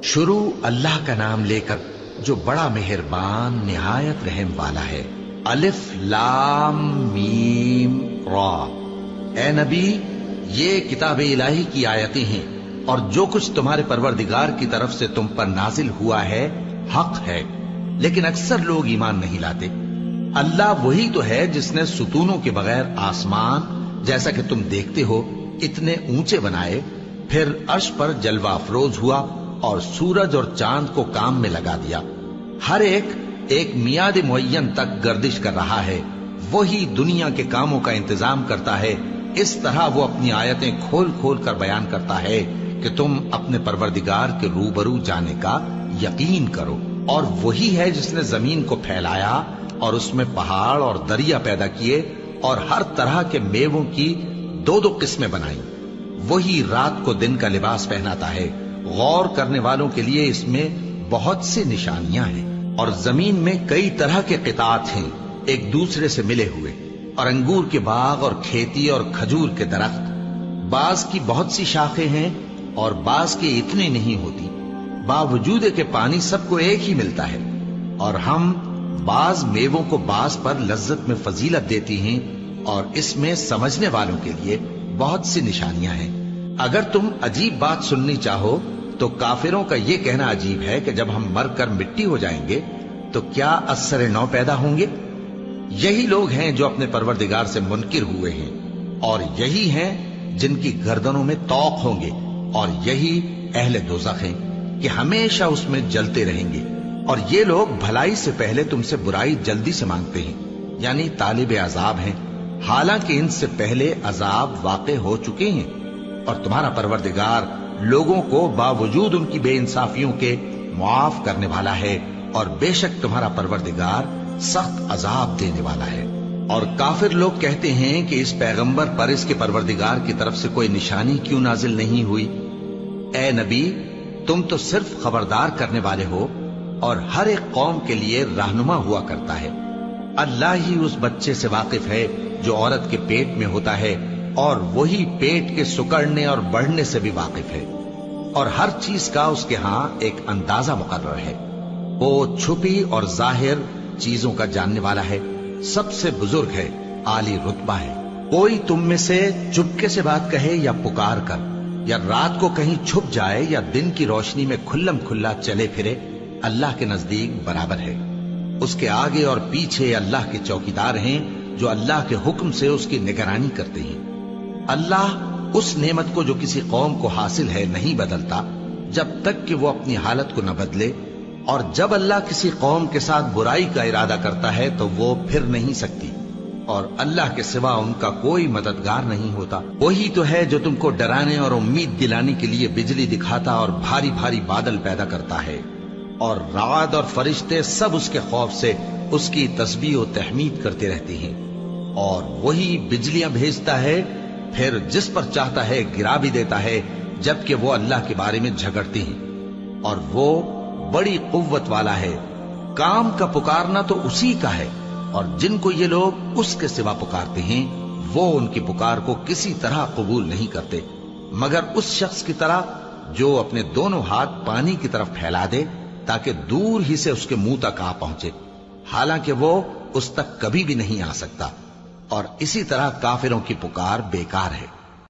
शुरू अल्लाह का नाम लेकर जो बड़ा मेहरबान निहायत रहम वाला है। अलिफ लाम मीम रा। ए नबी, ये किताब इलाही की आयतें हैं और जो कुछ तुम्हारे परवरदिगार की तरफ से तुम पर नाजिल हुआ है हक है, लेकिन अक्सर लोग ईमान नहीं लाते। अल्लाह वही तो है जिसने सुतूनों के बगैर आसमान, जैसा कि तुम देखते हो, इतने ऊंचे बनाए, फिर अर्श पर जलवा अफरोज हुआ और सूरज और चांद को काम में लगा दिया। हर एक मियाद मुअय्यन तक गर्दिश कर रहा है। वही दुनिया के कामों का इंतजाम करता है। इस तरह वो अपनी आयतें खोल खोल कर बयान करता है कि तुम अपने परवरदिगार के रूबरू जाने का यकीन करो। और वही है जिसने जमीन को फैलाया और उसमें पहाड़ और दरिया पैदा किए और हर तरह के मेवों की दो दो किस्में बनाई। वही रात को दिन का लिबास पहनाता है। गौर करने वालों के लिए इसमें बहुत सी निशानियां हैं। और जमीन में कई तरह के कितात हैं एक दूसरे से मिले हुए, और अंगूर के बाग और खेती और खजूर के दरख्त। बाज की बहुत सी शाखें हैं और बाज की इतनी नहीं होती। बावजूद के पानी सबको एक ही मिलता है। और हम बाज मेवों को बाज पर लज्जत में फजीलत देती हैं, और इसमें समझने वालों के लिए बहुत सी निशानियां हैं। अगर तुम अजीब बात सुननी चाहो तो काफिरों का यह कहना अजीब है कि जब हम मरकर मिट्टी हो जाएंगे तो क्या अस्सर नौ पैदा होंगे। यही लोग हैं जो अपने परवरदिगार से मुनकिर हुए हैं, और यही हैं जिनकी गर्दनों में तौक होंगे, और यही अहले दोज़ख हैं कि हमेशा उसमें जलते रहेंगे। और ये लोग भलाई से पहले तुमसे बुराई जल्दी से मांगते हैं, यानी तालिब अजाब हैं, हालांकि इनसे पहले अजाब वाक़े हो चुके हैं। और तुम्हारा परवरदिगार लोगों को बावजूद उनकी बेइंसाफियों के मुआफ करने वाला है, और बेशक तुम्हारा परवरदिगार सख्त अजाब देने वाला है। और काफिर लोग कहते हैं कि इस पैगंबर पर इसके परवरदिगार की तरफ से कोई निशानी क्यों नाजिल नहीं हुई। ए नबी, तुम तो सिर्फ खबरदार करने वाले हो और हर एक कौम के लिए रहनुमा हुआ करता है। अल्लाह ही उस बच्चे से वाकिफ है जो औरत के पेट में होता है, और वही पेट के सुकड़ने और बढ़ने से भी वाकिफ है। और हर चीज का उसके हां एक अंदाजा मुकर्रर है। वो छुपी और जाहिर चीजों का जानने वाला है, सबसे बुजुर्ग है, आली रुतबा है। कोई तुम में से चुपके से बात कहे या पुकार कर, या रात को कहीं छुप जाए या दिन की रोशनी में खुल्लम खुल्ला चले फिरे, अल्लाह के नजदीक बराबर है। उसके आगे और पीछे अल्लाह के चौकीदार हैं जो अल्लाह के हुक्म से उसकी निगरानी करते हैं। अल्लाह उस नेमत को जो किसी कौम को हासिल है नहीं बदलता जब तक कि वो अपनी हालत को न बदले, और जब अल्लाह किसी कौम के साथ बुराई का इरादा करता है तो वो फिर नहीं सकती, और अल्लाह के सिवा उनका कोई मददगार नहीं होता। वही तो है जो तुमको डराने और उम्मीद दिलाने के लिए बिजली दिखाता और भारी भारी बादल पैदा करता है, और रात और फरिश्ते सब उसके खौफ से उसकी तस्बीह और तहमीद करते रहते हैं। और वही बिजलियां भेजता है, फिर जिस पर चाहता है गिरा भी देता है, जबकि वो अल्लाह के बारे में झगड़ते हैं। और वो बड़ी कुव्वत वाला है। काम का पुकारना तो उसी का है, और जिनको ये लोग उसके सिवा पुकारते हैं वो उनकी पुकार को किसी तरह कबूल नहीं करते, मगर उस शख्स की तरह जो अपने दोनों हाथ पानी की तरफ फैला दे ताकि दूर ही से उसके मुंह तक आ पहुंचे, हालांकि वो उस तक कभी भी नहीं आ सकता। और इसी तरह काफिरों की पुकार बेकार है।